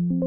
Am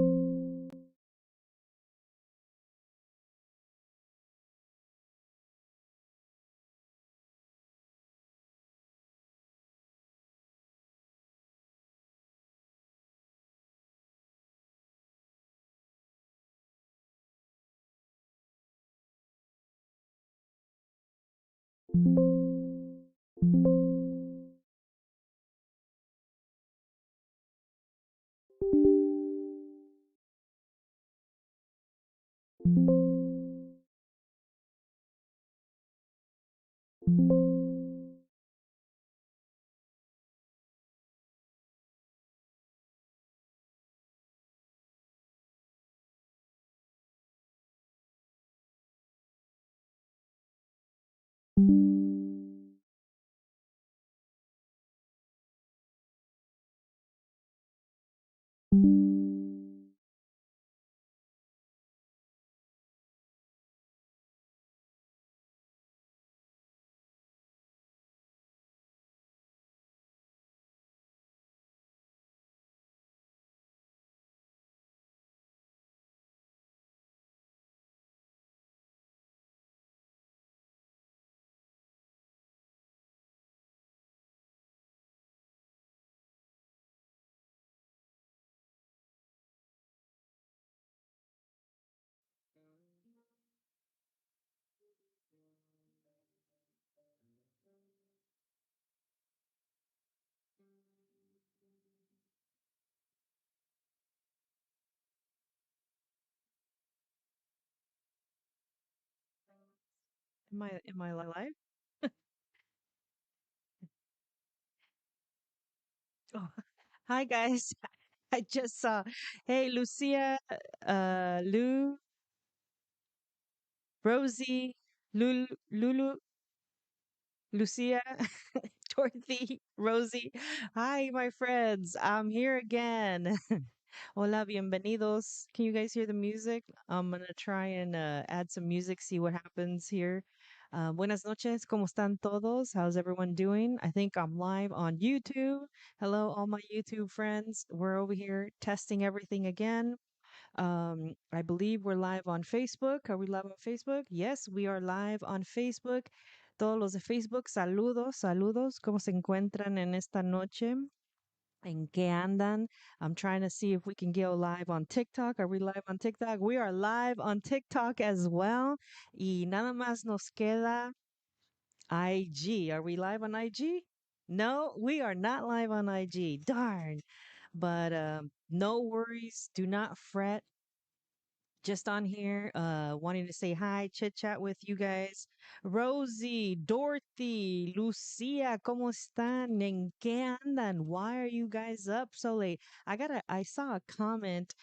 I live? Oh, hi guys. I just saw. Hey, Lucia, Lou, Rosie, Lulu, Lucia, Dorothy, Rosie. Hi, my friends. I'm here again. Hola, bienvenidos. Can you guys hear the music? I'm gonna try and add some music, see what happens here. Buenas noches, ¿cómo están todos? How's everyone doing? I think I'm live on YouTube. Hello, all my YouTube friends. We're over here testing everything again. I believe we're live on Facebook. Are we live on Facebook? Yes, we are live on Facebook. Todos los de Facebook, saludos, saludos. ¿Cómo se encuentran en esta noche? ¿En qué andan? I'm trying to see if we can go live on TikTok. Are we live on TikTok? We are live on TikTok as well. Y nada más nos queda IG. Are we live on IG? No, we are not live on IG. Darn. But no worries. Do not fret. Just on here, wanting to say hi, chit chat with you guys. Rosie, Dorothy, Lucia, ¿cómo están? ¿En qué andan? Why are you guys up so late? I saw a comment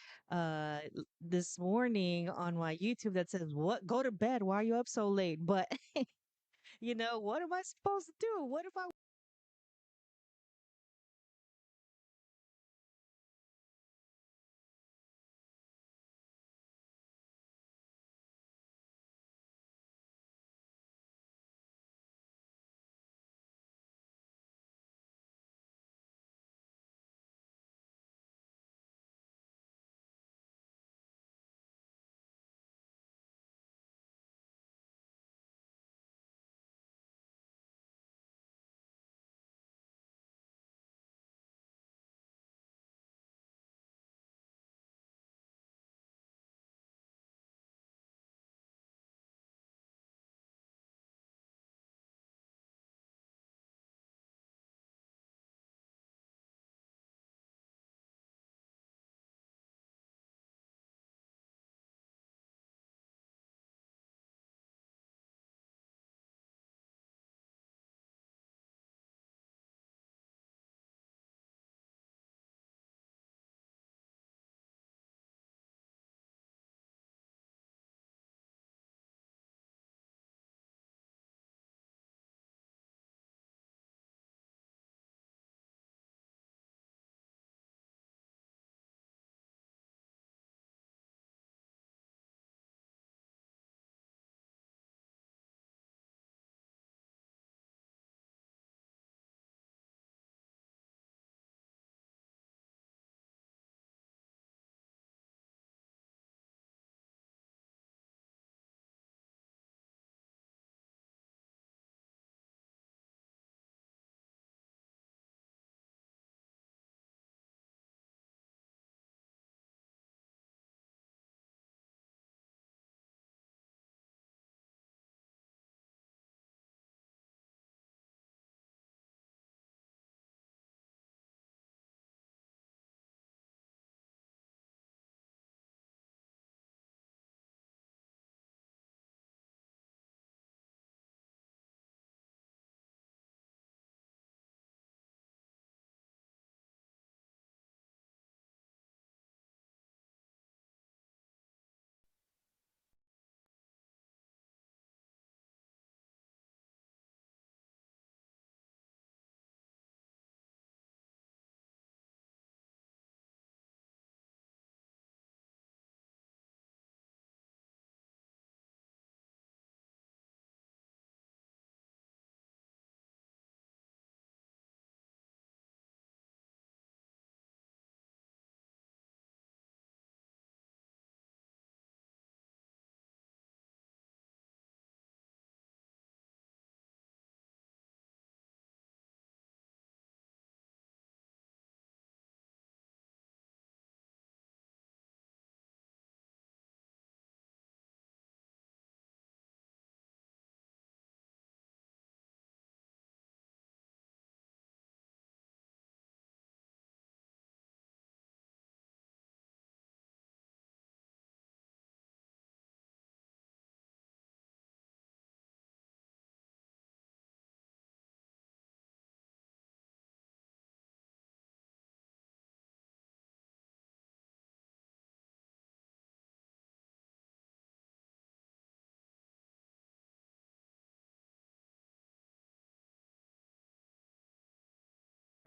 this morning on my YouTube that says, "What? Go to bed. Why are you up so late?" But what am I supposed to do? What if I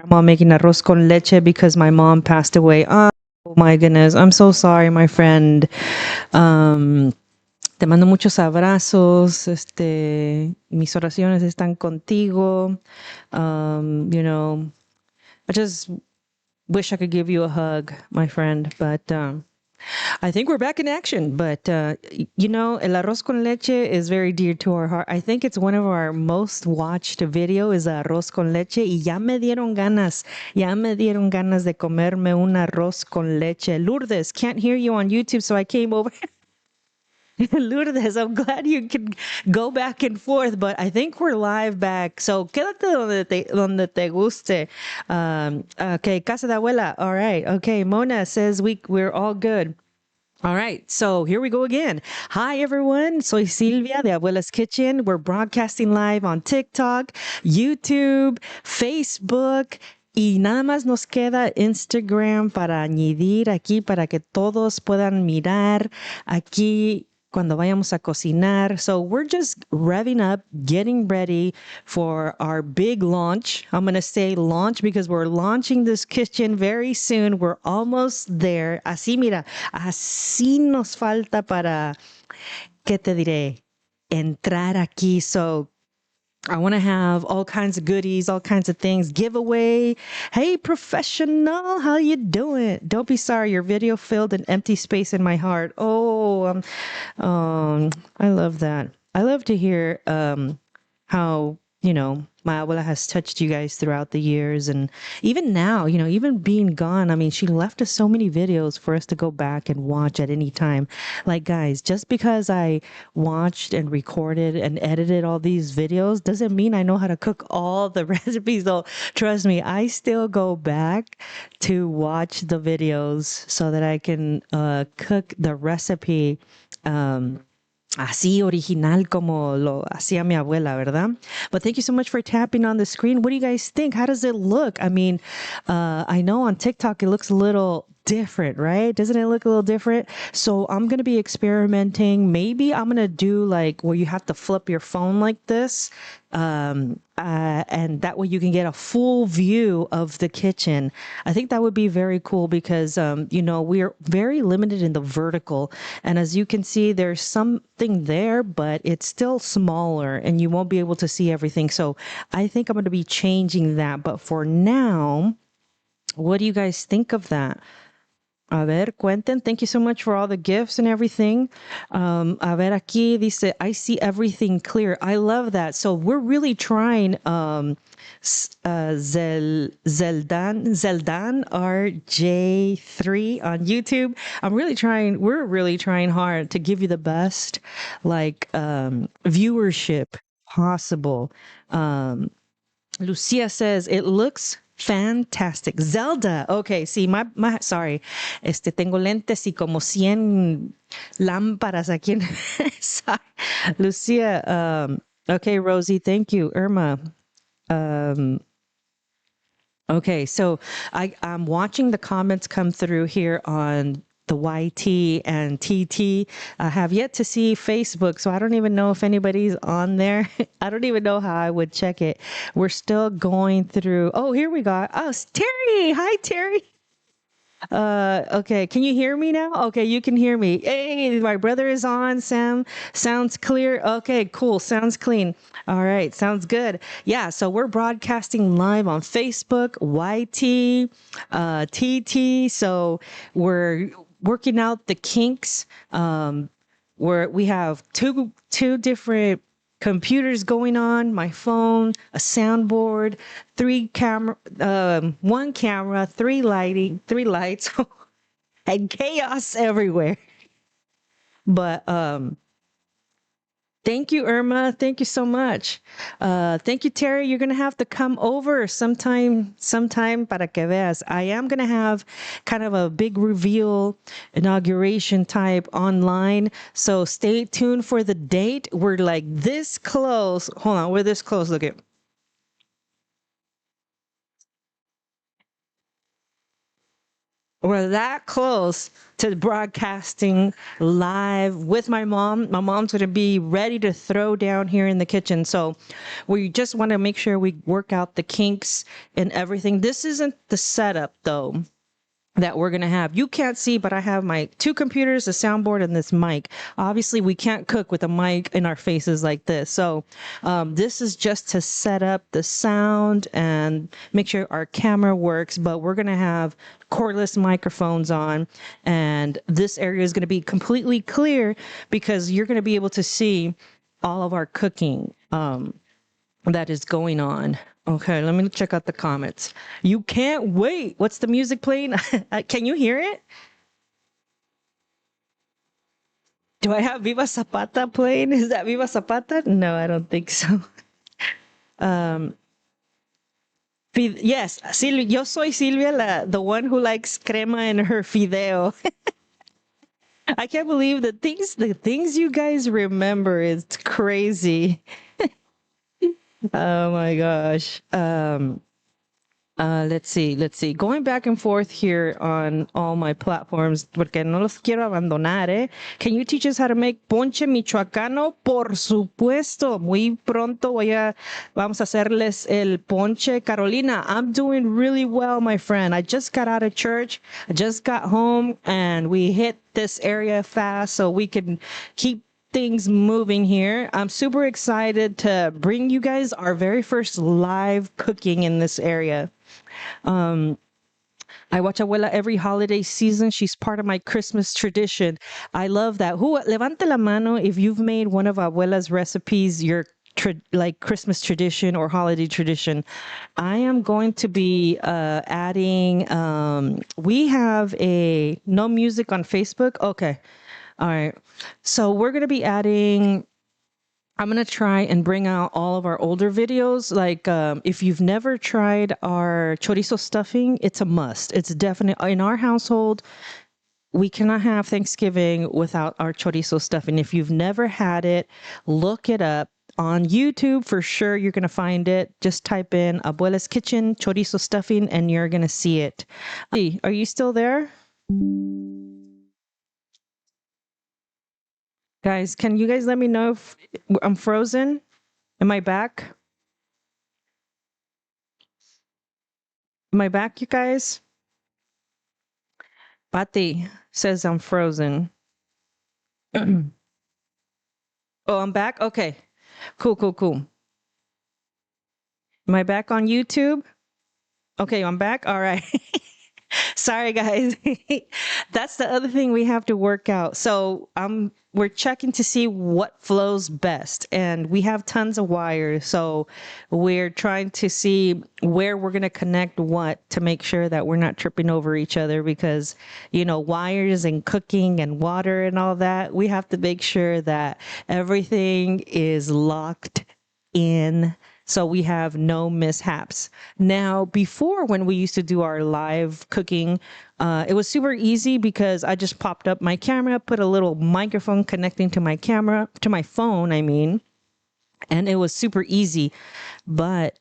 Grandma making arroz con leche because my mom passed away. Oh my goodness. I'm so sorry, my friend. Um, Te mando muchos abrazos. Mis oraciones están contigo. You know, I just wish I could give you a hug, my friend, but I think we're back in action. But el arroz con leche is very dear to our heart. I think it's one of our most watched video is arroz con leche. Y ya me dieron ganas de comerme un arroz con leche. Lourdes, can't hear you on YouTube, so I came over. Lourdes, I'm glad you can go back and forth, but I think we're live back. So quédate donde te guste. Okay, Casa de Abuela. All right. Okay, Mona says we're all good. All right, so here we go again. Hi, everyone. Soy Silvia de Abuela's Kitchen. We're broadcasting live on TikTok, YouTube, Facebook. Y nada más nos queda Instagram para añadir aquí para que todos puedan mirar aquí cuando vayamos a cocinar. So we're just revving up, getting ready for our big launch. I'm going to say launch because we're launching this kitchen very soon. We're almost there. Así, mira, así nos falta para, ¿qué te diré? Entrar aquí. So I want to have all kinds of goodies, all kinds of things, giveaway. Hey, professional, how you doing? Don't be sorry, your video filled an empty space in my heart. Oh, I love that. I love to hear how, my abuela has touched you guys throughout the years. And even now, even being gone, I mean, she left us so many videos for us to go back and watch at any time. Like, guys, just because I watched and recorded and edited all these videos doesn't mean I know how to cook all the recipes. Though, trust me, I still go back to watch the videos so that I can cook the recipe. Así original como lo hacía mi abuela, ¿verdad? But thank you so much for tapping on the screen. What do you guys think? How does it look? I mean, I know on TikTok it looks a little different, right? Doesn't it look a little different? So I'm going to be experimenting. Maybe I'm going to do like where you have to flip your phone like this. And that way you can get a full view of the kitchen. I think that would be very cool because, we're very limited in the vertical. And as you can see, there's something there, but it's still smaller and you won't be able to see everything. So I think I'm going to be changing that. But for now, what do you guys think of that? A ver, cuenten. Thank you so much for all the gifts and everything. A ver, aquí dice, I see everything clear. I love that. So we're really trying Zeldan RJ3 on YouTube. We're really trying hard to give you the best viewership possible. Lucia says it looks fantastic. Zelda. Okay, see, sorry. Tengo lentes y como 100 lámparas aquí en. Sorry. Lucia, okay, Rosie, thank you. Irma. Okay, so I'm watching the comments come through here on the YT and TT. I have yet to see Facebook, so I don't even know if anybody's on there. I don't even know how I would check it. We're still going through. Oh, here we go. Oh, it's Terry. Hi, Terry. Okay, can you hear me now? Okay, you can hear me. Hey, my brother is on. Sam, sounds clear. Okay, cool. Sounds clean. All right, sounds good. Yeah, so we're broadcasting live on Facebook, YT, TT. So we're working out the kinks. Where we have two different computers going on, my phone, a soundboard, one camera, three lights, and chaos everywhere. But thank you, Irma. Thank you so much. Thank you, Terry. You're gonna have to come over sometime para que veas. I am gonna have kind of a big reveal inauguration type online. So stay tuned for the date. We're like this close. Hold on, we're this close. Look at. We're that close to broadcasting live with my mom. My mom's going to be ready to throw down here in the kitchen. So we just want to make sure we work out the kinks and everything. This isn't the setup, though, that we're going to have. You can't see, but I have my two computers, a soundboard, and this mic. Obviously, we can't cook with a mic in our faces like this. So this is just to set up the sound and make sure our camera works. But we're going to have cordless microphones on, and this area is going to be completely clear because you're going to be able to see all of our cooking. That is going on. Okay, let me check out the comments. You can't wait. What's the music playing? Can you hear it? Do I have Viva Zapata playing? Is that Viva Zapata? No, I don't think so. Um, yes, Silvia, yo soy Silvia, the one who likes crema in her fideo. I can't believe the things you guys remember. It's crazy. Oh my gosh. Let's see. Going back and forth here on all my platforms, porque no los quiero abandonar, ¿eh? Can you teach us how to make ponche michoacano? Por supuesto. Muy pronto vamos a hacerles el ponche. Carolina, I'm doing really well, my friend. I just got out of church. I just got home and we hit this area fast so we can keep things moving here. I'm super excited to bring you guys our very first live cooking in this area. I watch Abuela every holiday season. She's part of my Christmas tradition. I love that. Who levante la mano if you've made one of Abuela's recipes your like Christmas tradition or holiday tradition. I am going to be adding. We have a no music on Facebook. Okay, all right. So we're gonna be adding. I'm going to try and bring out all of our older videos. Like, if you've never tried our chorizo stuffing, it's a must. It's definitely in our household. We cannot have Thanksgiving without our chorizo stuffing. If you've never had it, look it up on YouTube for sure. You're going to find it. Just type in Abuela's Kitchen chorizo stuffing and you're going to see it. Are you still there? Guys, can you guys let me know if I'm frozen? Am I back? Am I back, you guys? Pati says I'm frozen. Oh, I'm back? Okay. Cool, cool, cool. Am I back on YouTube? Okay, I'm back. All right. Sorry, guys. That's the other thing we have to work out. So we're checking to see what flows best, and we have tons of wires. So we're trying to see where we're going to connect what to make sure that we're not tripping over each other because, wires and cooking and water and all that, we have to make sure that everything is locked in so we have no mishaps. Now, before when we used to do our live cooking, it was super easy because I just popped up my camera, put a little microphone connecting to my camera, to my phone, I mean, and it was super easy. But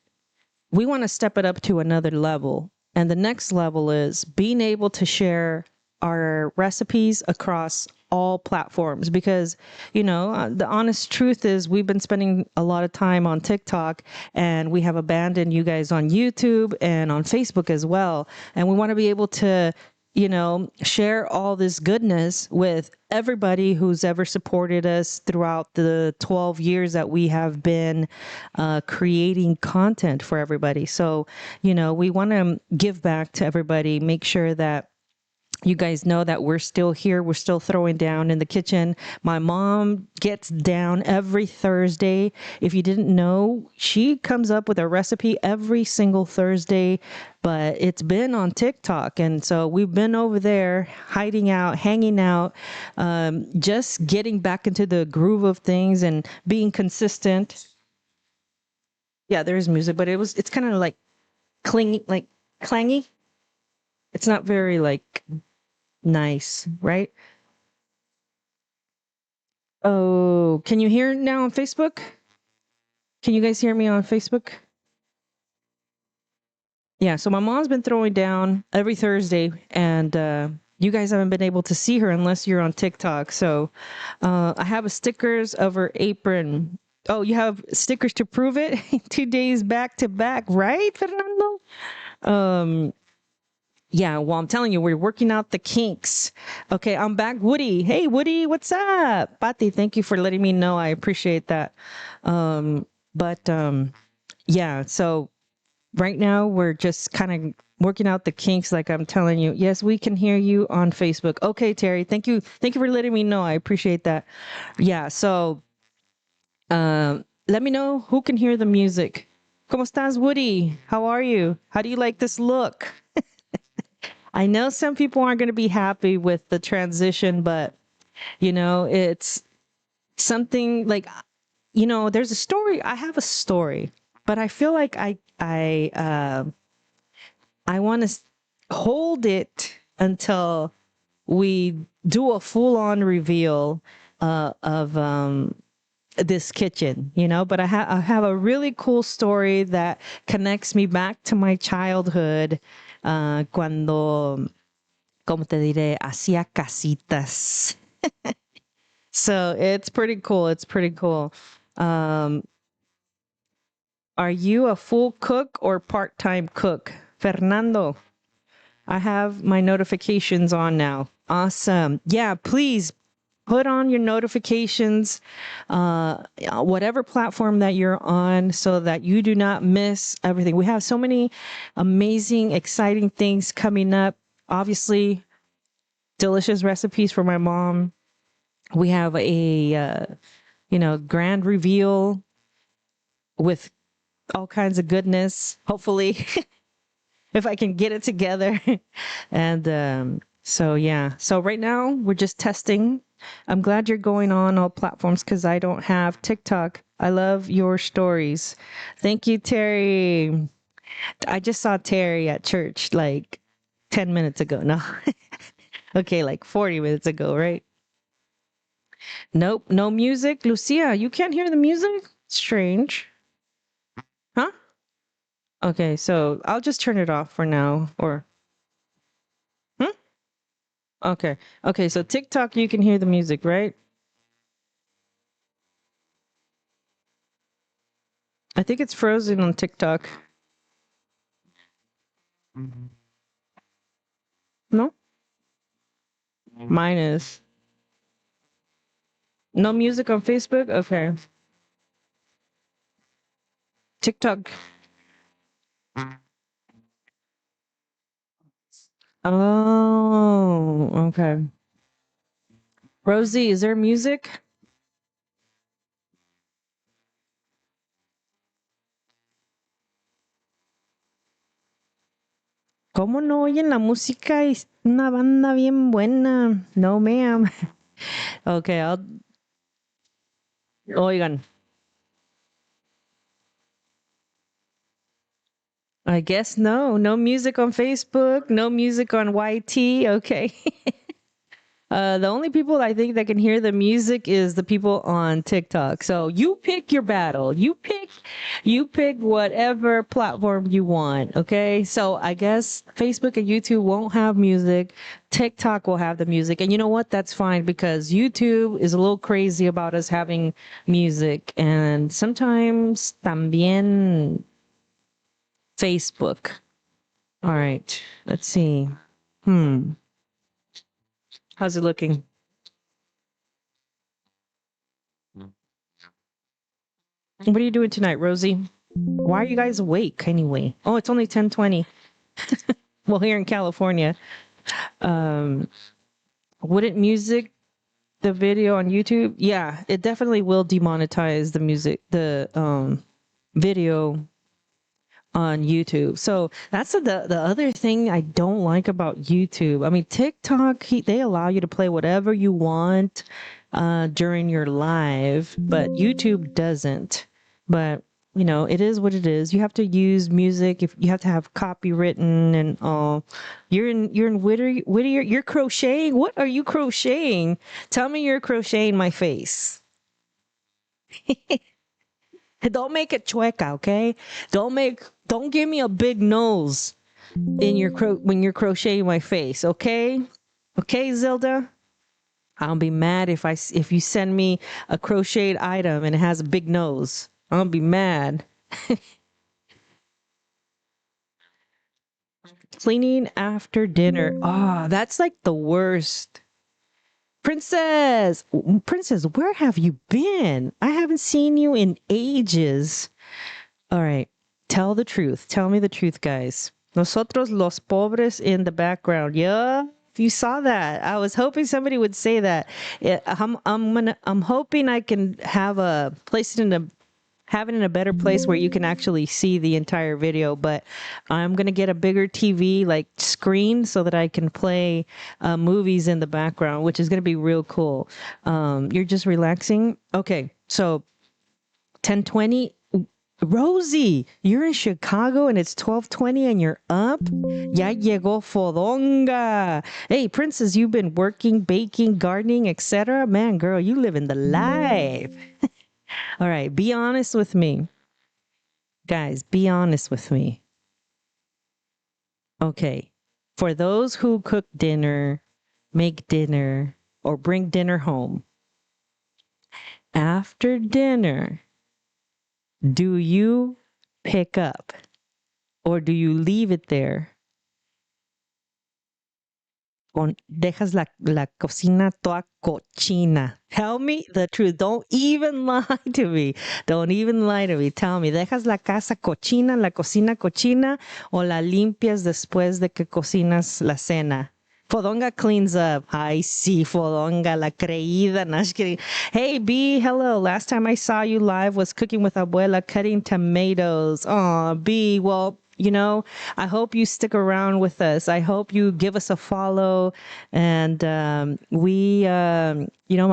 we want to step it up to another level. And the next level is being able to share our recipes across all platforms because, the honest truth is we've been spending a lot of time on TikTok and we have abandoned you guys on YouTube and on Facebook as well. And we want to be able to share all this goodness with everybody who's ever supported us throughout the 12 years that we have been creating content for everybody. So, we want to give back to everybody, make sure that you guys know that we're still here. We're still throwing down in the kitchen. My mom gets down every Thursday. If you didn't know, she comes up with a recipe every single Thursday, but it's been on TikTok. And so we've been over there hiding out, hanging out, just getting back into the groove of things and being consistent. Yeah, there is music, but it's kind of like clangy. It's not very like nice, right? Oh, can you hear now on Facebook? Can you guys hear me on Facebook? Yeah, so my mom's been throwing down every Thursday, and you guys haven't been able to see her unless you're on TikTok. So I have a stickers of her apron. Oh, you have stickers to prove it? 2 days back to back, right, Fernando? Um, yeah, well, I'm telling you, we're working out the kinks. Okay, I'm back. Woody. Hey, Woody, what's up? Pati, thank you for letting me know. I appreciate that. But yeah, so right now we're just kind of working out the kinks, like I'm telling you. Yes, we can hear you on Facebook. Okay, Terry, thank you. Thank you for letting me know. I appreciate that. Yeah, so let me know who can hear the music. ¿Cómo estás, Woody? How are you? How do you like this look? I know some people aren't going to be happy with the transition, but it's something like, there's a story. I have a story, but I feel like I want to hold it until we do a full on reveal of this kitchen, but I have a really cool story that connects me back to my childhood, cuando, como te diré, hacía casitas. So it's pretty cool. It's pretty cool. Um, are you a full cook or part-time cook? Fernando, I have my notifications on now. Awesome. Yeah, please put on your notifications, whatever platform that you're on, so that you do not miss everything. We have so many amazing, exciting things coming up. Obviously, delicious recipes for my mom. We have a, grand reveal with all kinds of goodness, hopefully. If I can get it together. And so, yeah. So right now we're just testing. I'm glad you're going on all platforms because I don't have TikTok. I love your stories. Thank you, Terry. I just saw Terry at church like 10 minutes ago. No. Okay, like 40 minutes ago, right? Nope, no music. Lucia, you can't hear the music? Strange. Huh? Okay, so I'll just turn it off for now. Or, hmm? Okay. Okay. So TikTok, you can hear the music, right? I think it's frozen on TikTok. No? Mine is. No music on Facebook? Okay. TikTok. Oh, okay. Rosie, is there music? ¿Cómo no oyen la música? Es una banda bien buena. No, ma'am. Okay, oigan. I guess no. No music on Facebook. No music on YT. Okay. The only people I think that can hear the music is the people on TikTok. So you pick your battle. You pick whatever platform you want. Okay. So I guess Facebook and YouTube won't have music. TikTok will have the music. And you know what? That's fine because YouTube is a little crazy about us having music. And sometimes también Facebook. All right. Let's see. Hmm. How's it looking? What are you doing tonight, Rosie? Why are you guys awake anyway? Oh, it's only 10:20. Well, here in California. Um, wouldn't music the video on YouTube? Yeah, it definitely will demonetize the music, the video on YouTube. So that's the other thing I don't like about YouTube. I mean, TikTok, they allow you to play whatever you want during your live, but YouTube doesn't. But it is what it is. You have to use music. If you have to have copy written and all. You're in Whittier. You're crocheting. What are you crocheting? Tell me you're crocheting my face. Don't make it chueca, okay? Don't give me a big nose in your when you're crocheting my face, okay? Okay, Zilda? I'll be mad if you send me a crocheted item and it has a big nose. I'll be mad. Cleaning after dinner. Ah, that's like the worst. Princess, Princess, where have you been? I haven't seen you in ages. All right. Tell the truth. Tell me the truth, guys. Nosotros los pobres in the background. Yeah. You saw that. I was hoping somebody would say that. Yeah, I'm hoping I can have a place in a have it in a better place where you can actually see the entire video, but I'm going to get a bigger TV like screen so that I can play movies in the background, which is going to be real cool. You're just relaxing. Okay. So 10:20. Rosie, you're in Chicago and it's 12:20 and you're up? Ya llegó fodonga. Hey, Princess, you've been working, baking, gardening, etc. Man, girl, you living the life. All right, be honest with me. Guys, be honest with me. Okay. For those who cook dinner, make dinner, or bring dinner home, after dinner, do you pick up or do you leave it there? Dejas la cocina toda cochina. Tell me the truth. Don't even lie to me. Don't even lie to me. Tell me, ¿dejas la casa cochina, la cocina cochina, o la limpias después de que cocinas la cena? Fodonga cleans up. I see Fodonga, la creída. No, just kidding. Hey, B, hello. Last time I saw you live was cooking with Abuela, cutting tomatoes. Oh, B, well, I hope you stick around with us. I hope you give us a follow. And my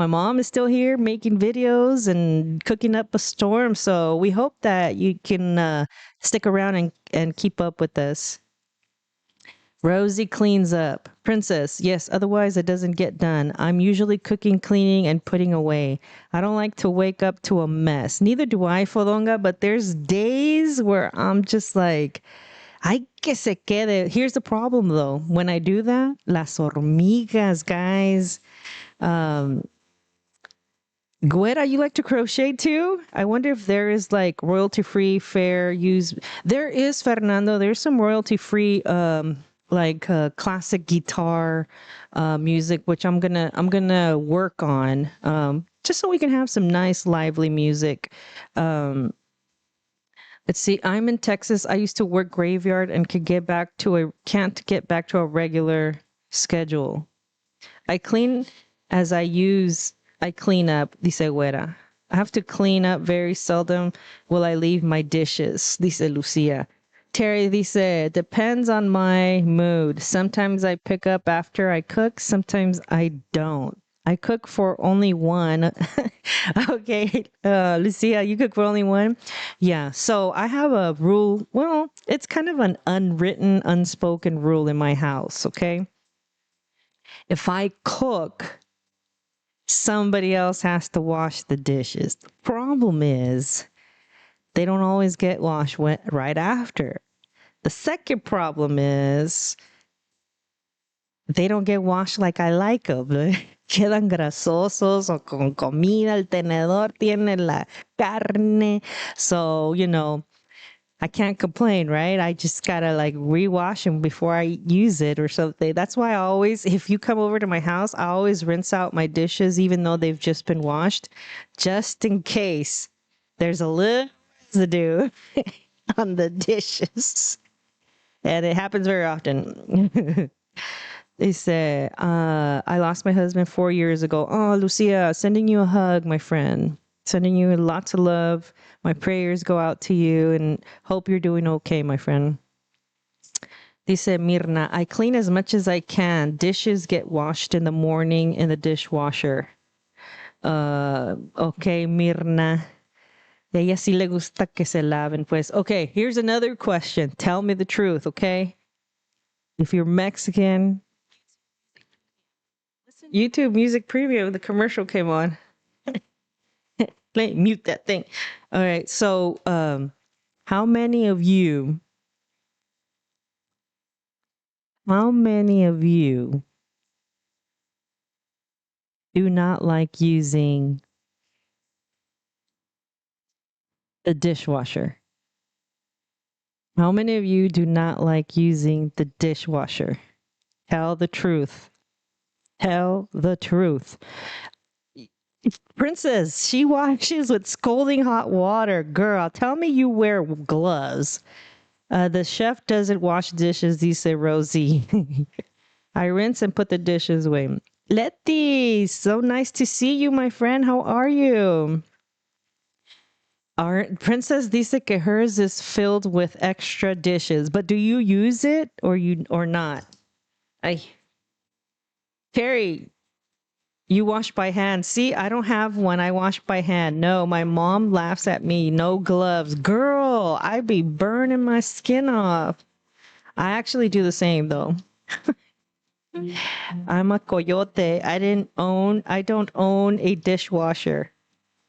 mom is still here making videos and cooking up a storm. So we hope that you can stick around and keep up with us. Rosie cleans up. Princess, yes, otherwise it doesn't get done. I'm usually cooking, cleaning, and putting away. I don't like to wake up to a mess. Neither do I, Fodonga, but there's days where I'm just like, ay que se quede. Here's the problem though. When I do that, las hormigas, guys. Guera, you like to crochet too? I wonder if there is like royalty-free fair use. There is, Fernando. There's some royalty-free classic guitar music, which I'm gonna work on just so we can have some nice lively music. Let's see. I'm in Texas. I used to work graveyard and can't get back to a regular schedule. I clean as I clean up, dice Güera. I have to clean up very seldom will I leave my dishes, dice Lucia. Terry dice, depends on my mood. Sometimes I pick up after I cook, sometimes I don't. I cook for only one. Okay, Lucia, you cook for only one? Yeah, so I have a rule. Well, it's kind of an unwritten, unspoken rule in my house, okay? If I cook, somebody else has to wash the dishes. The problem is they don't always get washed right after. The second problem is they don't get washed like I like them. Quedan grasosos o con comida, el tenedor tiene la carne. So, I can't complain, right? I just gotta like rewash them before I use it or something. That's why if you come over to my house, I always rinse out my dishes, even though they've just been washed, just in case there's a little residue on the dishes. And it happens very often. They say, I lost my husband 4 years ago. Oh, Lucia, sending you a hug, my friend. Sending you lots of love. My prayers go out to you and hope you're doing okay, my friend. Dice Mirna, I clean as much as I can. Dishes get washed in the morning in the dishwasher. Okay, Mirna. A ella sí le gusta que se laven, pues. Okay, here's another question. Tell me the truth, okay? If you're Mexican, YouTube Music Preview, the commercial came on. Mute that thing. All right. So, how many of you How many of you do not like using the dishwasher? How many of you do not like using the dishwasher? Tell the truth. Tell the truth. Princess, she washes with scalding hot water. Girl, tell me you wear gloves. The chef doesn't wash dishes, dice Rosie. I rinse and put the dishes away. Letty, so nice to see you, my friend. How are you? Our Princess dice que hers is filled with extra dishes, but do you use it or not? I Terry, you wash by hand. See, I don't have one. I wash by hand. No, my mom laughs at me. No gloves. Girl, I be burning my skin off. I actually do the same though. I'm a coyote. I don't own a dishwasher.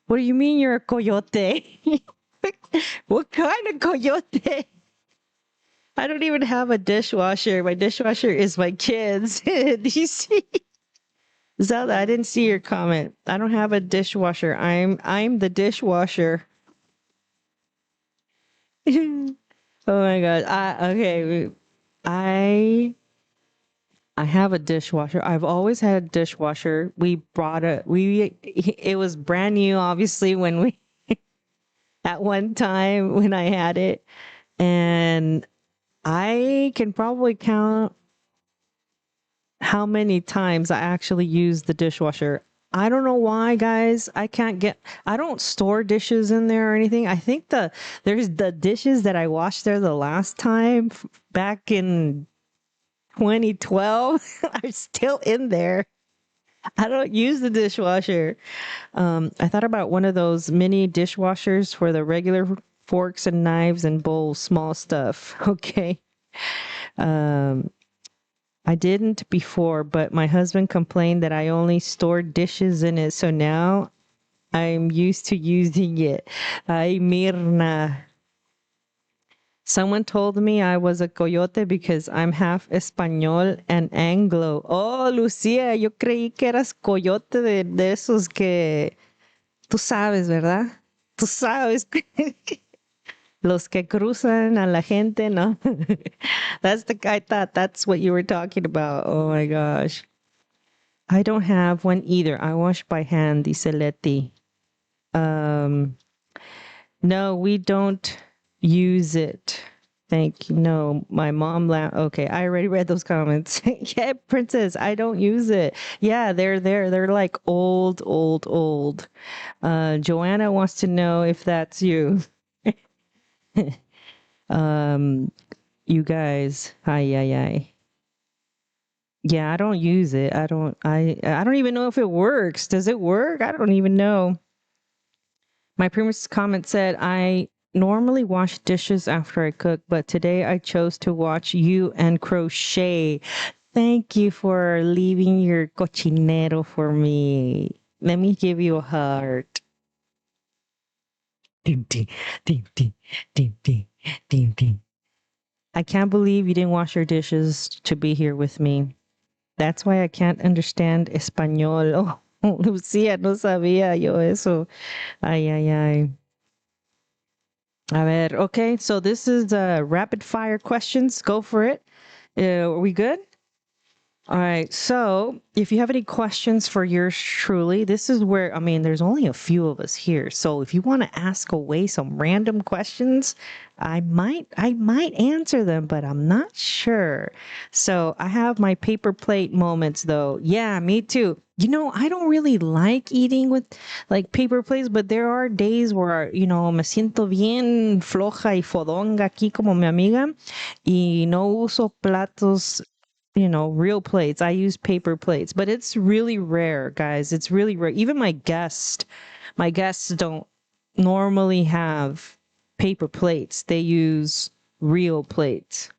What do you mean you're a coyote? What kind of coyote? I don't even have a dishwasher. My dishwasher is my kids. Do you see? Zelda, I didn't see your comment. I don't have a dishwasher. I'm the dishwasher. Oh my god. Okay. I I have a dishwasher. I've always had a dishwasher. It was brand new obviously when we at one time when I had it, and I can probably count how many times I actually use the dishwasher. I don't know why, guys. I don't store dishes in there or anything. I think there's the dishes that I washed there the last time back in 2012 are still in there. I don't use the dishwasher. I thought about one of those mini dishwashers for the regular forks and knives and bowls, small stuff. Okay. Um, I didn't before, but my husband complained that I only stored dishes in it. So now I'm used to using it. Ay, Mirna. Someone told me I was a coyote because I'm half español and Anglo. Oh, Lucía, yo creí que eras coyote de esos que tú sabes, ¿verdad? Tú sabes. Los que cruzan a la gente, no? That's the guy. I thought that's what you were talking about. Oh my gosh. I don't have one either. I wash by hand, dice Leti. Um, no, we don't use it. Thank you. No, my mom okay, I already read those comments. Yeah, Princess, I don't use it. Yeah, they're there. They're like old, old, old. Joanna wants to know if that's you. Um, you guys, hi, hi. Yeah, I don't use it. I don't even know if it works. Does it work? I don't even know. My previous comment said I normally wash dishes after I cook, but today I chose to watch you and crochet. Thank you for leaving your cochinero for me. Let me give you a heart. Ding, ding, ding, ding, ding, ding, ding, ding. I can't believe you didn't wash your dishes to be here with me. That's why I can't understand español. Oh, Lucía, no sabía yo eso. Ay, ay, ay. A ver, okay, so this is rapid fire questions. Go for it. Are we good? All right. So if you have any questions for yours truly, this is where, I mean, there's only a few of us here. So if you want to ask away some random questions, I might answer them, but I'm not sure. So I have my paper plate moments though. Yeah, me too. You know, I don't really like eating with like paper plates, but there are days where, me siento bien floja y fodonga aquí como mi amiga y no uso platos, real plates. I use paper plates, but it's really rare, guys. It's really rare. Even my guests don't normally have paper plates. They use real plates.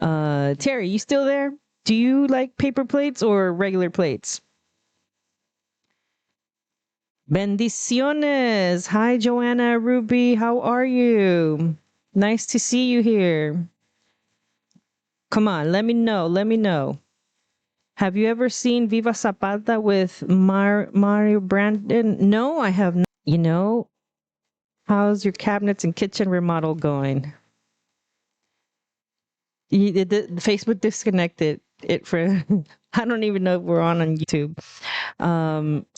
Terry, you still there? Do you like paper plates or regular plates? Bendiciones. Hi, Joanna, Ruby. How are you? Nice to see you here. Come on, let me know. Let me know. Have you ever seen Viva Zapata with Mario Brandon? No, I have not. You know, how's your cabinets and kitchen remodel going? Facebook disconnected it for, I don't even know if we're on YouTube.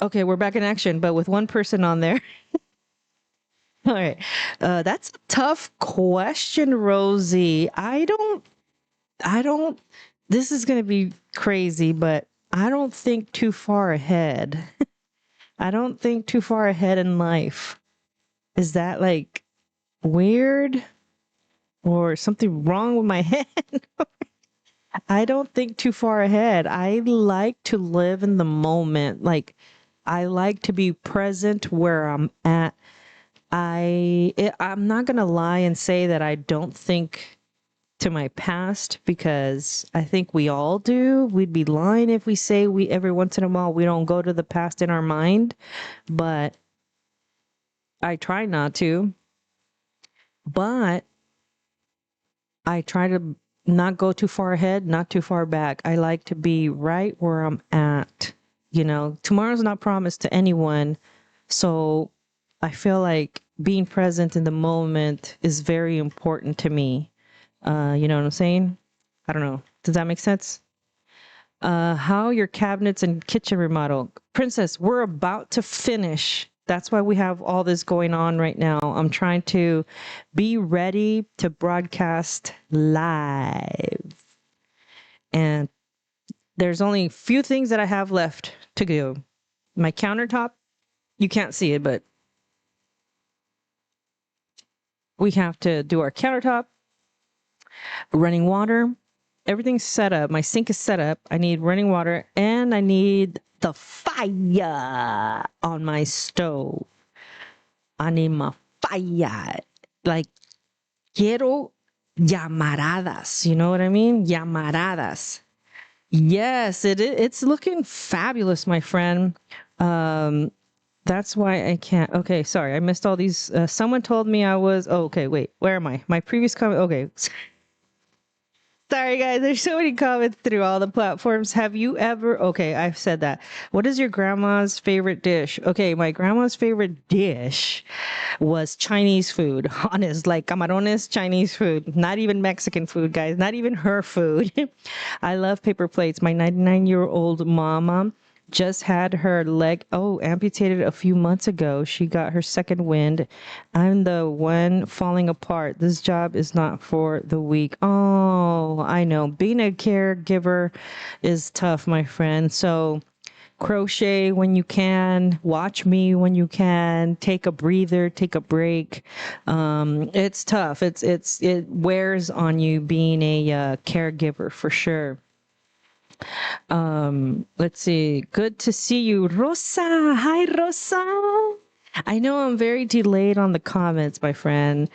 Okay, we're back in action, but with one person on there. All right. That's a tough question, Rosie. I don't, this is going to be crazy, but I don't think too far ahead. I don't think too far ahead in life. Is that like weird or something wrong with my head? I don't think too far ahead. I like to live in the moment. Like, I like to be present where I'm at. I'm not going to lie and say that I don't think to my past, because I think we all do. We'd be lying if we say we every once in a while we don't go to the past in our mind, but I try not to. But I try to not go too far ahead, not too far back. I like to be right where I'm at. Tomorrow's not promised to anyone. So I feel like being present in the moment is very important to me. You know what I'm saying? I don't know. Does that make sense? How your cabinets and kitchen remodel. Princess, we're about to finish. That's why we have all this going on right now. I'm trying to be ready to broadcast live. And there's only a few things that I have left to do. My countertop, you can't see it, but we have to do our countertop, running water. Everything's set up. My sink is set up. I need running water and I need the fire on my stove. I need my fire. Like, quiero llamaradas. You know what I mean? Llamaradas. Yes, it's looking fabulous, my friend. That's why I can't. Okay, sorry. I missed all these. Someone told me I was. Oh, okay, wait. Where am I? My previous comment. Okay. Sorry, guys. There's so many comments through all the platforms. Have you ever? Okay, I've said that. What is your grandma's favorite dish? Okay, my grandma's favorite dish was Chinese food. Honest, like camarones, Chinese food. Not even Mexican food, guys. Not even her food. I love paper plates. My 99-year-old mama just had her leg amputated a few months ago. She got her second wind. I'm the one falling apart. This job is not for the weak. Oh, I know. Being a caregiver is tough, my friend. So crochet when you can, watch me when you can, take a breather, take a break. It's tough. It wears on you being a caregiver for sure. Let's see. Good to see you, Rosa. Hi, Rosa. I know I'm very delayed on the comments, my friend.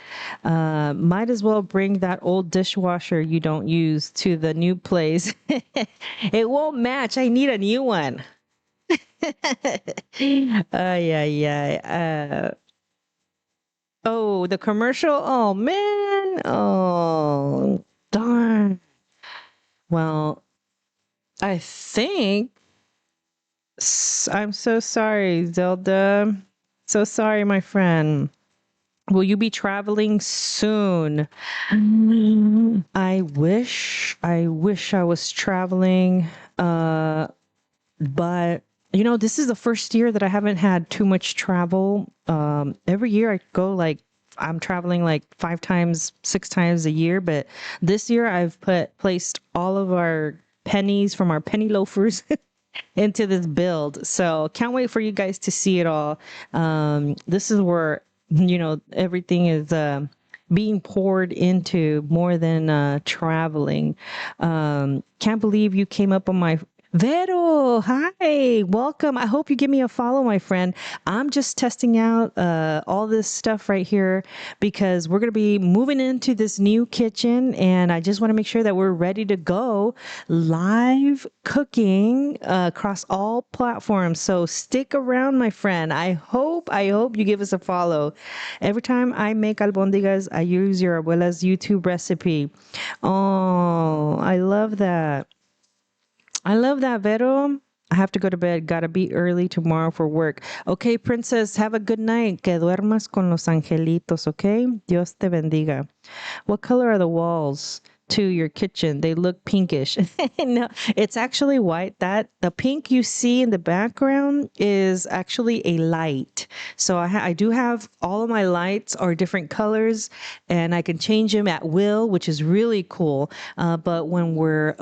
Might as well bring that old dishwasher you don't use to the new place. It won't match. I need a new one. Yeah, yeah. Oh, the commercial. Oh man. Oh, darn. Well, I think I'm so sorry, Zelda. So sorry, my friend. Will you be traveling soon? I wish I was traveling. But this is the first year that I haven't had too much travel. Every year I go like I'm traveling like 5 times, 6 times a year, but this year I've placed all of our pennies from our penny loafers into this build. So can't wait for you guys to see it all. This is where, everything is being poured into more than traveling. Can't believe you came up on my Vero, hi, welcome. I hope you give me a follow, my friend. I'm just testing out all this stuff right here because we're going to be moving into this new kitchen, and I just want to make sure that we're ready to go live cooking across all platforms. So stick around, my friend. I hope you give us a follow. Every time I make albondigas, I use your abuela's YouTube recipe. Oh, I love that. I love that, Vero. I have to go to bed. Gotta be early tomorrow for work. Okay, princess, have a good night. Que duermas con los angelitos, okay? Dios te bendiga. What color are the walls to your kitchen? They look pinkish. No, it's actually white. That the pink you see in the background is actually a light. So I do have all of my lights are different colors, and I can change them at will, which is really cool. But when we're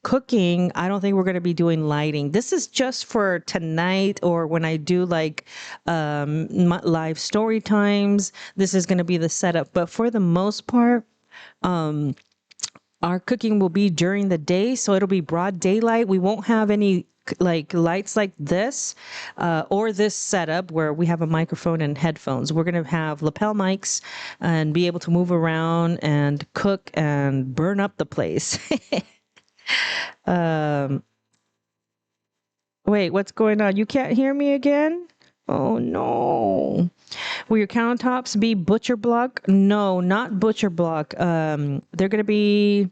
cooking, I don't think we're going to be doing lighting. This is just for tonight or when I do like live story times. This is going to be the setup. But for the most part, our cooking will be during the day. So it'll be broad daylight. We won't have any like lights like this or this setup where we have a microphone and headphones. We're going to have lapel mics and be able to move around and cook and burn up the place. um, Wait, what's going on? You can't hear me again? Oh no. Will your countertops be butcher block? No, not butcher block. They're gonna be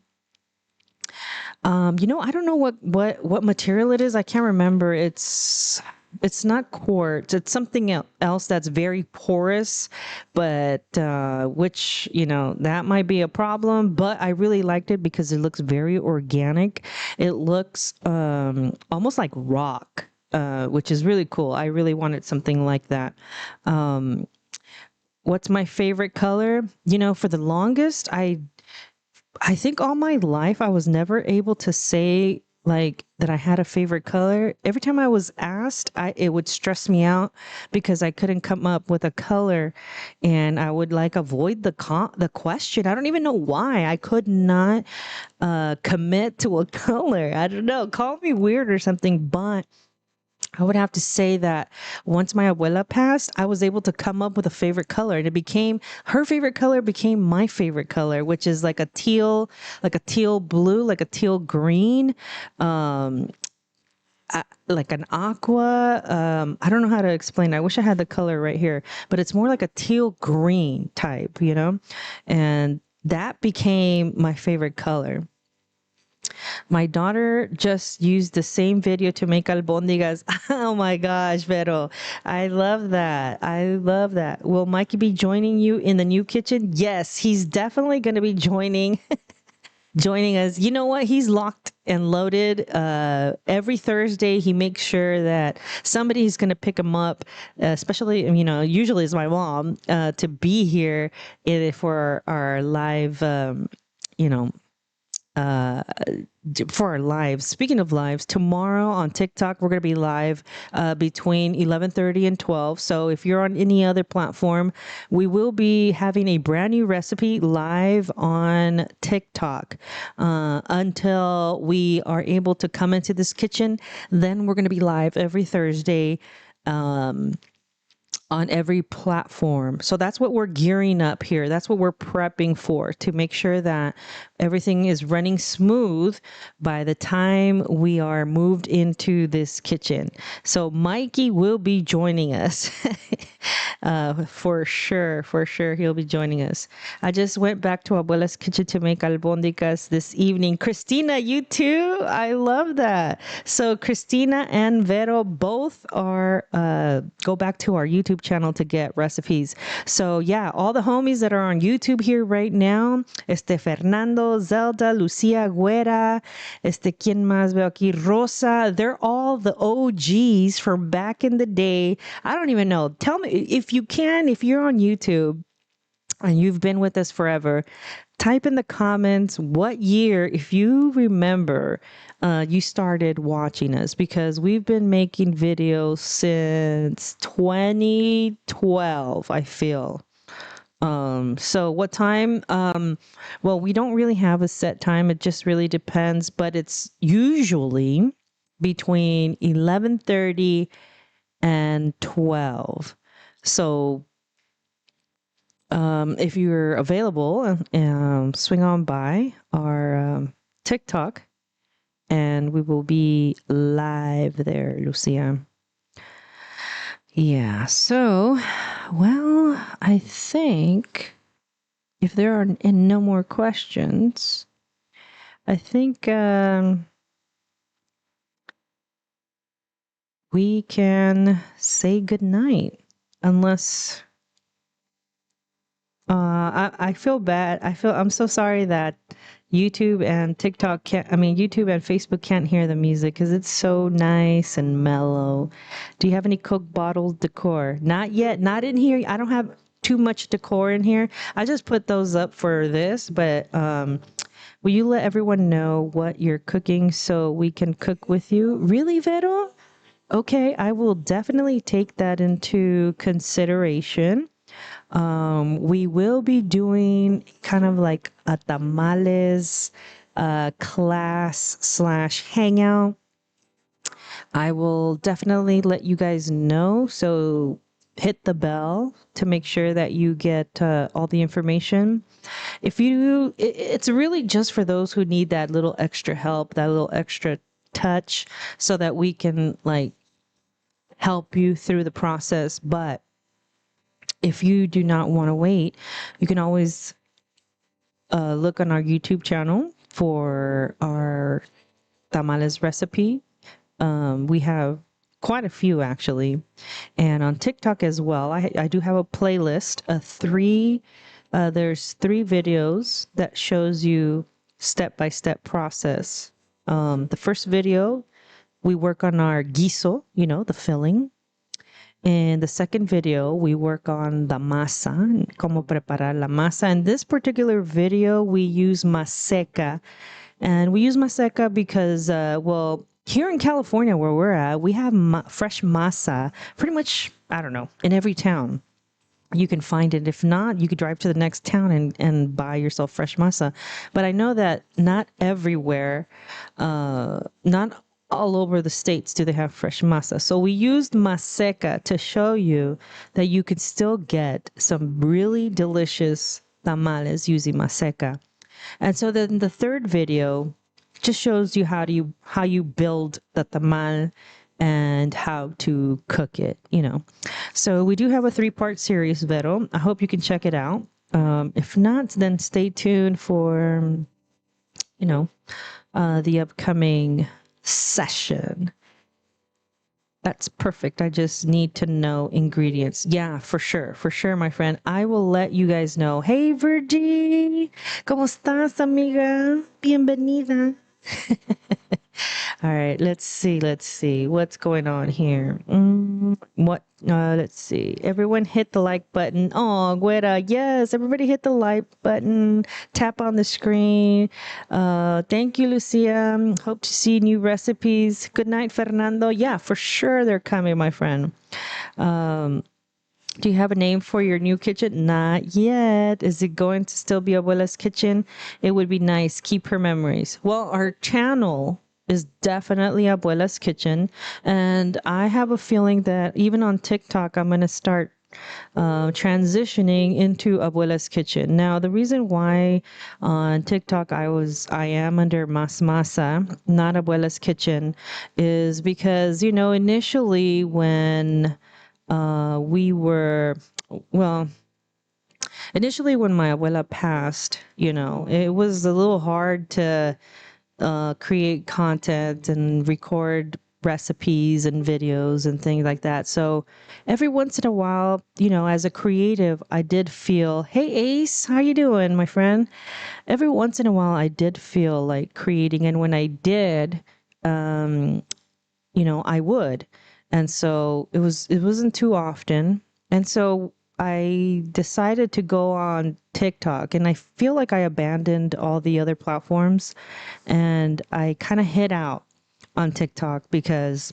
I don't know what material it is. I can't remember. It's not quartz. It's something else that's very porous, but which, that might be a problem, but I really liked it because it looks very organic. It looks almost like rock. Which is really cool. I really wanted something like that. Um, what's my favorite color? For the longest, I think all my life I was never able to say like that I had a favorite color. Every time I was asked, it would stress me out because I couldn't come up with a color, and I would like avoid the question. I don't even know why. I could not commit to a color. I don't know. Call me weird or something, but I would have to say that once my abuela passed, I was able to come up with a favorite color, and it became her favorite color became my favorite color, which is like a teal blue, like a teal green, um, like an aqua. I don't know how to explain. I wish I had the color right here, but it's more like a teal green type, and that became my favorite color. My daughter just used the same video to make albondigas. Oh my gosh, Vero. I love that. I love that. Will Mikey be joining you in the new kitchen? Yes, he's definitely going to be joining us. You know what? He's locked and loaded. Every Thursday, he makes sure that somebody's going to pick him up, especially, usually it's my mom, to be here for our live, you know, uh, for our lives. Speaking of lives, tomorrow on TikTok, we're going to be live between 11:30 and 12. So if you're on any other platform, we will be having a brand new recipe live on TikTok until we are able to come into this kitchen. Then we're going to be live every Thursday. On every platform. So that's what we're gearing up here. That's what we're prepping for, to make sure that everything is running smooth by the time we are moved into this kitchen. So Mikey will be joining us. For sure. For sure, he'll be joining us. I just went back to Abuela's kitchen to make albóndigas this evening. Christina, you too? I love that. So Christina and Vero both are go back to our YouTube channel to get recipes. So yeah, all the homies that are on YouTube here right now, Fernando, Zelda, Lucia, Guerra, ¿quién más veo aquí? Rosa, they're all the OGs from back in the day. I don't even know. Tell me if you can, if you're on YouTube and you've been with us forever, type in the comments what year, if you remember, you started watching us, because we've been making videos since 2012, I feel. So what time? Well, we don't really have a set time. It just really depends, but it's usually between 11:30 and 12. So, if you're available, swing on by our TikTok and we will be live there, Lucia. Yeah. So, well, I think if there are no more questions, I think we can say goodnight. Unless I feel bad. I'm so sorry that YouTube and TikTok can't, I mean, YouTube and Facebook can't hear the music because it's so nice and mellow. Do you have any Coke bottle decor? Not yet. Not in here. I don't have too much decor in here. I just put those up for this, but will you let everyone know what you're cooking so we can cook with you? Really, Vero? Okay, I will definitely take that into consideration. We will be doing kind of like a tamales class slash hangout. I will definitely let you guys know. So hit the bell to make sure that you get all the information. If you, it's really just for those who need that little extra help, that little extra touch, so that we can like help you through the process. But if you do not want to wait, you can always look on our YouTube channel for our tamales recipe. We have quite a few actually, and on TikTok as well. I do have a playlist, there's 3 videos that shows you step by step process. The first video, we work on our guiso, the filling. In the second video, we work on the masa, cómo preparar la masa. In this particular video, we use maseca. And we use maseca because, well, here in California where we're at, we have fresh masa pretty much, I don't know, in every town. You can find it. If not, you could drive to the next town and buy yourself fresh masa. But I know that not everywhere, not all over the states do they have fresh masa. So we used maseca to show you that you could still get some really delicious tamales using maseca. And so then the third video just shows you how you build the tamal and how to cook it. So we do have a 3-part series, Vero. I hope you can check it out. If not, then stay tuned for, the upcoming session. That's perfect. I just need to know ingredients. Yeah, for sure, my friend. I will let you guys know. Hey, Virgie, ¿cómo estás, amiga? Bienvenida. All right, let's see what's going on here. Let's see. Everyone hit the like button. Oh, Guera, yes, everybody hit the like button. Tap on the screen. Thank you, Lucia. Hope to see new recipes. Good night, Fernando. Yeah, for sure they're coming, my friend. Do you have a name for your new kitchen? Not yet. Is it going to still be Abuela's kitchen? It would be nice. Keep her memories. Well, our channel is definitely Abuela's kitchen. And I have a feeling that even on TikTok, I'm going to start transitioning into Abuela's kitchen. Now, the reason why on TikTok I am under Mas Masa, not Abuela's kitchen, is because, initially when well, initially when my abuela passed, it was a little hard to create content and record recipes and videos and things like that. So every once in a while, as a creative, I did feel, hey Ace, how you doing, my friend? Every once in a while, I did feel like creating, and when I did, I would. And so it wasn't too often. And so I decided to go on TikTok, and I feel like I abandoned all the other platforms, and I kind of hid out on TikTok because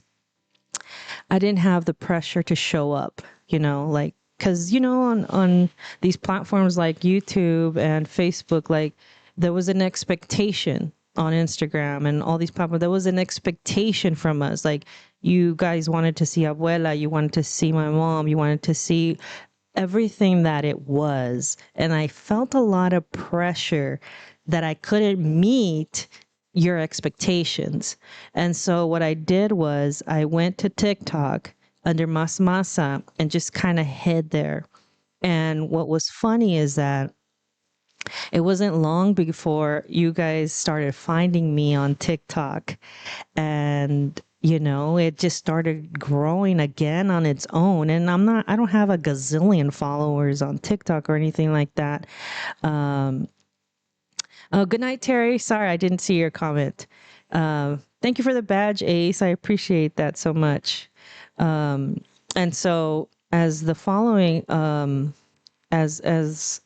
I didn't have the pressure to show up, like because on these platforms like YouTube and Facebook, like there was an expectation on Instagram and all these platforms. There was an expectation from us. Like you guys wanted to see Abuela, you wanted to see my mom, you wanted to see everything that it was. And I felt a lot of pressure that I couldn't meet your expectations. And so what I did was I went to TikTok under Mas Masa and just kind of hid there. And what was funny is that it wasn't long before you guys started finding me on TikTok. And, it just started growing again on its own. And I don't have a gazillion followers on TikTok or anything like that. Um, oh, good night, Terry. Sorry, I didn't see your comment. Thank you for the badge, Ace. I appreciate that so much. And so as the following, as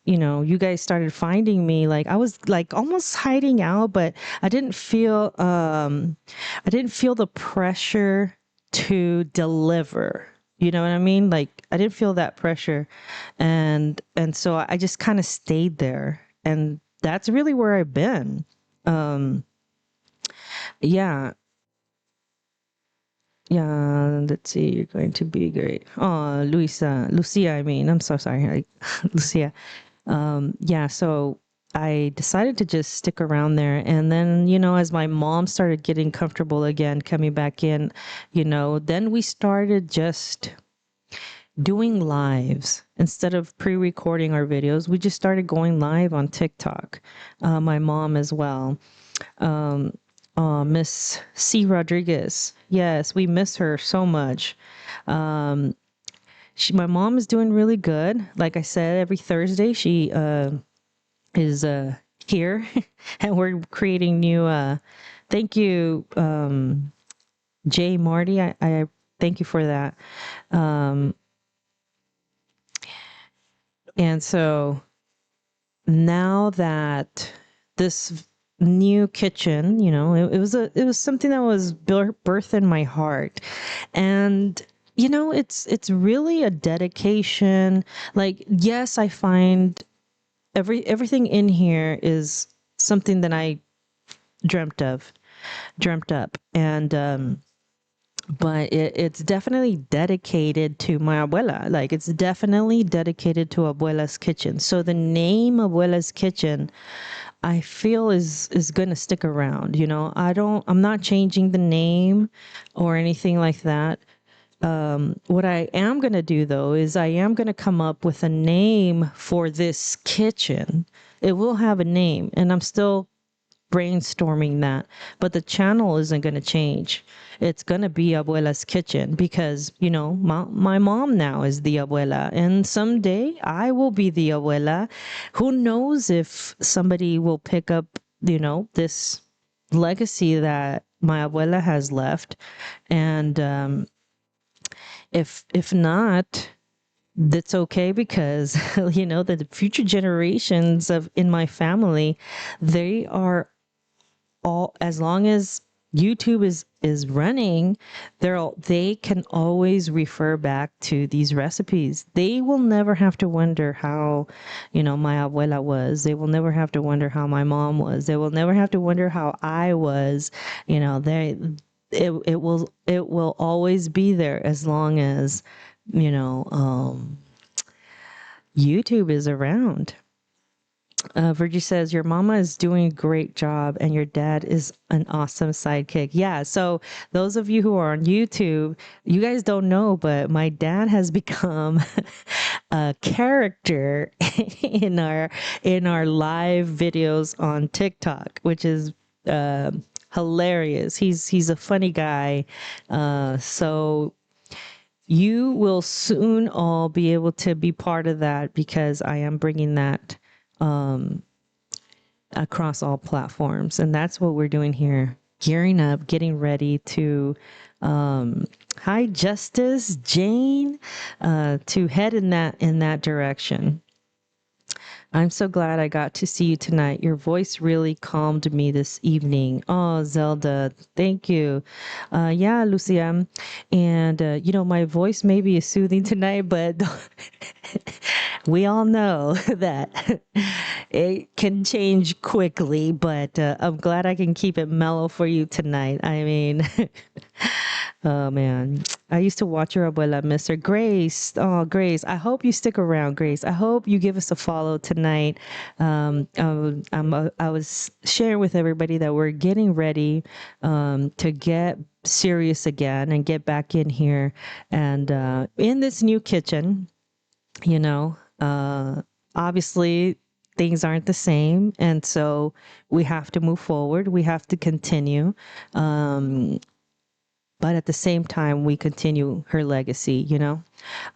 you guys started finding me, like I was like almost hiding out, but I didn't feel the pressure to deliver. You know what I mean? Like I didn't feel that pressure. And so I just kind of stayed there, and that's really where I've been. um yeah. Yeah, let's see. You're going to be great. Oh, Lucia, I mean, I'm so sorry. Lucia. Yeah, so I decided to just stick around there. And then, as my mom started getting comfortable again, coming back in, then we started just doing lives instead of pre-recording our videos. We just started going live on TikTok. My mom as well. Um, Miss C. Rodriguez. Yes, we miss her so much. Um, my mom is doing really good. Like I said, every Thursday she is here, and we're creating new. Thank you, Jay Marty. I thank you for that. Um, and so now that this new kitchen, it was something that was birthed in my heart. And it's really a dedication. Like, yes, I find everything in here is something that I dreamt up. And but it's definitely dedicated to my abuela. Like it's definitely dedicated to Abuela's Kitchen. So the name Abuela's Kitchen, I feel is going to stick around. I'm not changing the name or anything like that. What I am going to do though is I am going to come up with a name for this kitchen. It will have a name, and I'm still brainstorming that, but the channel isn't going to change. It's going to be Abuela's Kitchen because, my mom now is the abuela, and someday I will be the abuela. Who knows if somebody will pick up, this legacy that my abuela has left. And if not, that's okay, because the future generations of in my family, they are all, as long as YouTube is running, they can always refer back to these recipes. They will never have to wonder how, my abuela was. They will never have to wonder how my mom was. They will never have to wonder how I was. It will always be there as long as YouTube is around. Virgie says, your mama is doing a great job and your dad is an awesome sidekick. Yeah. So those of you who are on YouTube, you guys don't know, but my dad has become a character in our live videos on TikTok, which is hilarious. He's a funny guy. So you will soon all be able to be part of that, because I am bringing that across all platforms. And that's what we're doing here, gearing up, getting ready to, hi, Justice, Jane, to head in that direction. I'm so glad I got to see you tonight. Your voice really calmed me this evening. Oh, Zelda, thank you. Yeah, Lucia. And, my voice maybe is soothing tonight, but we all know that it can change quickly. But I'm glad I can keep it mellow for you tonight. I mean, oh man, I used to watch your abuela, Mr. Grace. Oh, Grace, I hope you stick around, Grace. I hope you give us a follow tonight. I was sharing with everybody that we're getting ready to get serious again and get back in here and in this new kitchen. You know, obviously things aren't the same, and so we have to move forward. We have to continue. Um, but at the same time, we continue her legacy.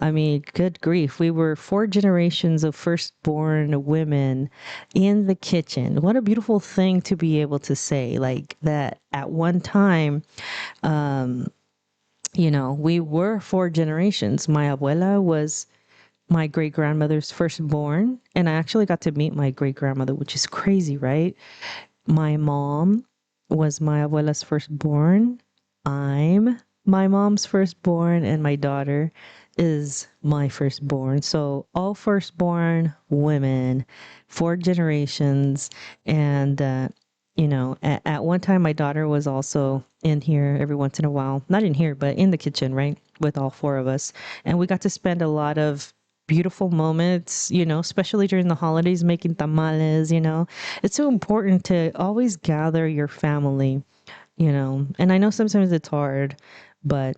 I mean, good grief. We were four generations of firstborn women in the kitchen. What a beautiful thing to be able to say, like that at one time, we were four generations. My abuela was my great grandmother's firstborn, and I actually got to meet my great grandmother, which is crazy, right? My mom was my abuela's firstborn. I'm my mom's firstborn, and my daughter is my firstborn. So, all firstborn women, four generations. And, at one time, my daughter was also in here every once in a while. Not in here, but in the kitchen, right? With all four of us. And we got to spend a lot of beautiful moments, especially during the holidays, making tamales. It's so important to always gather your family. And I know sometimes it's hard, but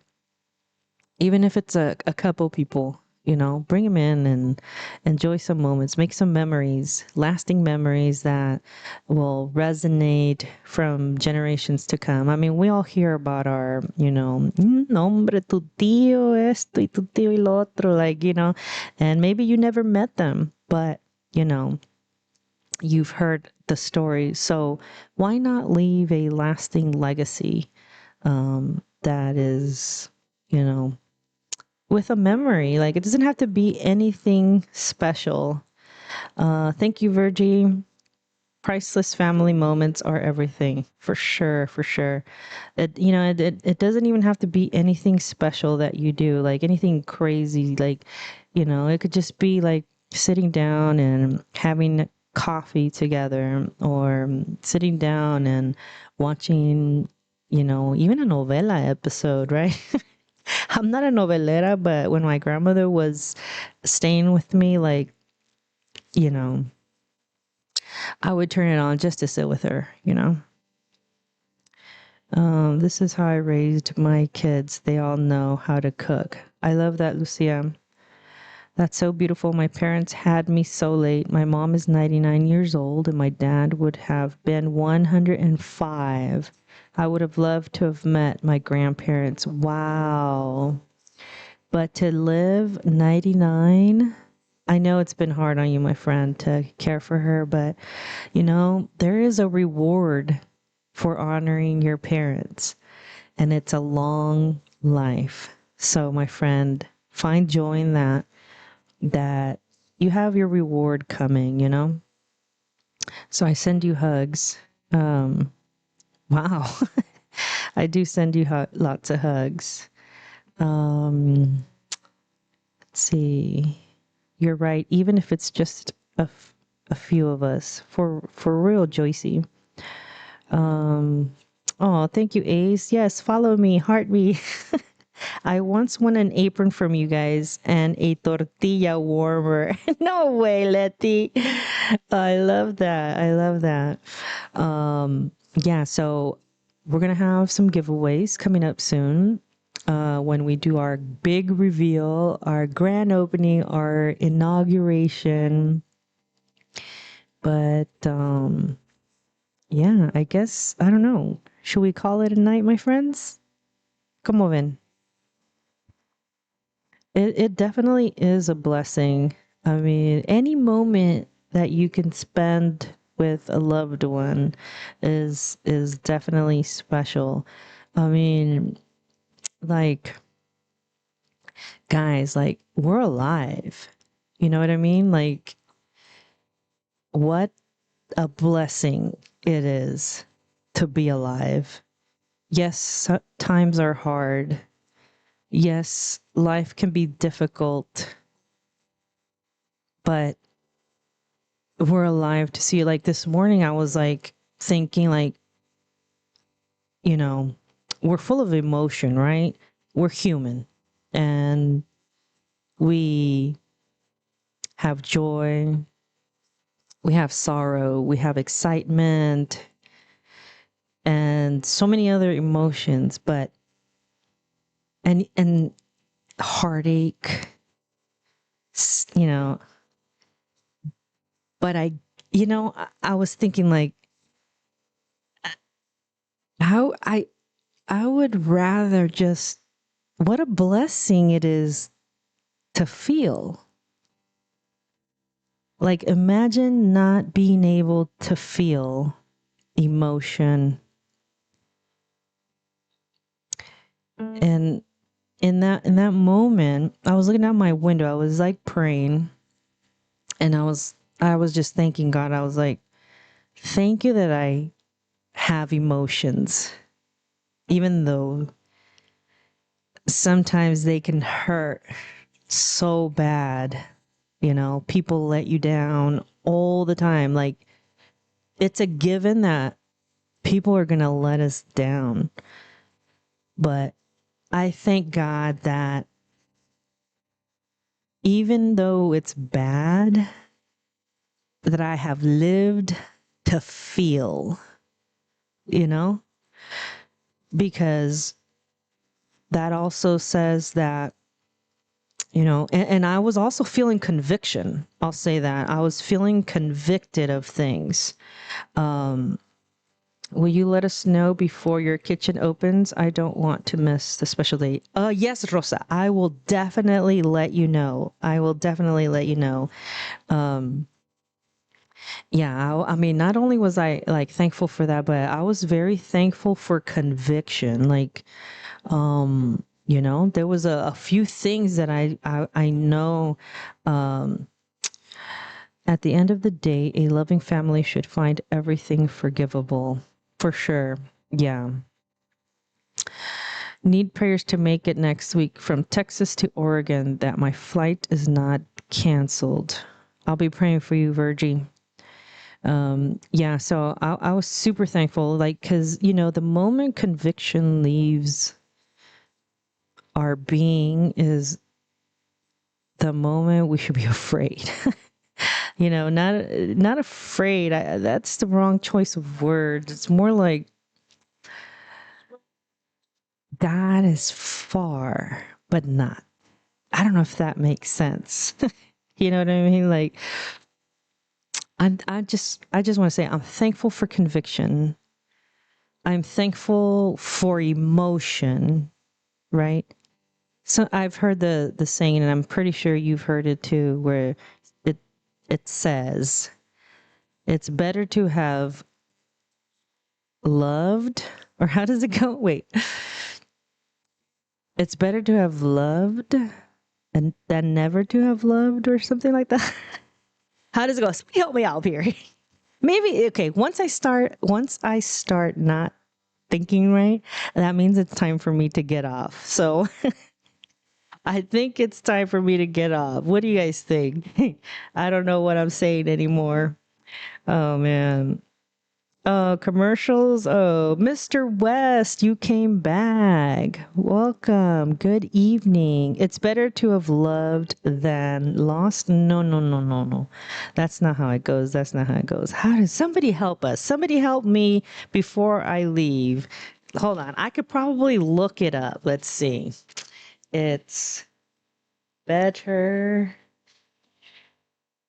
even if it's a couple people, bring them in and enjoy some moments, make some memories, lasting memories that will resonate from generations to come. I mean, we all hear about our, nombre tu tío esto y tu tío y lo otro, like, and maybe you never met them, but, you know, you've heard the story. So why not leave a lasting legacy that is, you know, with a memory? Like it doesn't have to be anything special. Thank you, Virgie. Priceless family moments are everything, for sure, for sure. It doesn't even have to be anything special that you do, like anything crazy. Like, it could just be like sitting down and having coffee together, or sitting down and watching, even a novela episode, right? I'm not a novelera, but when my grandmother was staying with me, like, you know, I would turn it on just to sit with her. This is how I raised my kids. They all know how to cook. I love that, Lucia. That's so beautiful. My parents had me so late. My mom is 99 years old, and my dad would have been 105. I would have loved to have met my grandparents. Wow. But to live 99, I know it's been hard on you, my friend, to care for her, but there is a reward for honoring your parents, and it's a long life. So, my friend, find joy in that you have your reward coming. So I send you hugs. Um, wow. I do send you lots of hugs. Um, let's see. You're right. Even if it's just a few of us, for real, Joycey. Um, oh, thank you, Ace. Yes, follow me, heart me. I once won an apron from you guys and a tortilla warmer. No way, Letty. I love that. I love that. Yeah, so we're gonna have some giveaways coming up soon. When we do our big reveal, our grand opening, our inauguration. But yeah, I guess I don't know. Should we call it a night, my friends? Come on in. It definitely is a blessing. I mean, any moment that you can spend with a loved one is definitely special. I mean, like guys, like we're alive. You know what I mean? Like what a blessing it is to be alive. Yes, times are hard. Yes, life can be difficult, but we're alive to see it. Like this morning, I was like thinking, like, you know, we're full of emotion, right? We're human and we have joy, we have sorrow, we have excitement, and so many other emotions, but and heartache, you know, but I was thinking like how I would rather just what a blessing it is to feel. Like imagine not being able to feel emotion. And in that moment, I was looking out my window. I was like praying and I was just thanking God. I was like, thank you that I have emotions, even though sometimes they can hurt so bad. People let you down all the time. Like it's a given that people are going to let us down. But I thank God that even though it's bad, that I have lived to feel, you know, because that also says that, and I was also feeling conviction. I'll say that I was feeling convicted of things. Will you let us know before your kitchen opens? I don't want to miss the special day. Yes, Rosa, I will definitely let you know. I will definitely let you know. Yeah, I mean, not only was I like thankful for that, but I was very thankful for conviction. Like, there was a few things that I know. Um, at the end of the day, a loving family should find everything forgivable, for sure. Yeah. Need prayers to make it next week from Texas to Oregon that my flight is not canceled. I'll be praying for you, Virgie. Yeah, so I was super thankful, like, because, the moment conviction leaves our being is the moment we should be afraid. Not afraid. That's the wrong choice of words. It's more like God is far, but not. I don't know if that makes sense. You know what I mean? Like, I just want to say I'm thankful for conviction. I'm thankful for emotion, right? So I've heard the saying, and I'm pretty sure you've heard it too, where it it says it's better to have loved, or how does it go? Wait, it's better to have loved and than never to have loved, or something like that. How does it go? Somebody help me out here. Maybe okay. Once I start not thinking right, that means it's time for me to get off. So I think it's time for me to get off. What do you guys think? I don't know what I'm saying anymore. Oh man. Oh, commercials. Oh, Mr. West, you came back. Welcome. Good evening. It's better to have loved than lost. No, no, no, no, no. That's not how it goes. That's not how it goes. How does somebody help us? Somebody help me before I leave. Hold on. I could probably look it up. Let's see. It's better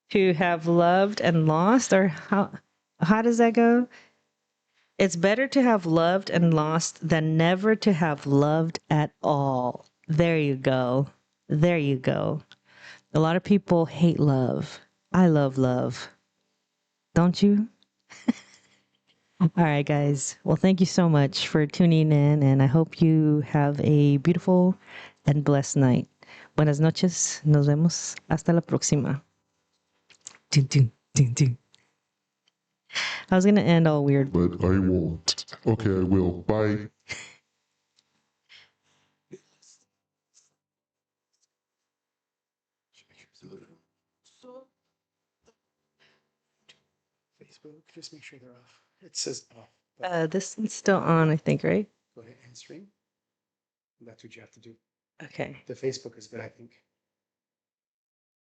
to have loved and lost, or how does that go? It's better to have loved and lost than never to have loved at all. There you go. There you go. A lot of people hate love. I love love. Don't you? All right, guys. Well, thank you so much for tuning in, and I hope you have a beautiful and blessed night. Buenas noches. Nos vemos. Hasta la próxima. Dun, dun, dun, dun. I was gonna end all weird. But I won't. Okay, I will. Bye. Facebook, just make sure they're off. It says off. This one's still on, I think, right? Go ahead and stream. That's what you have to do. Okay. The Facebook is good, I think.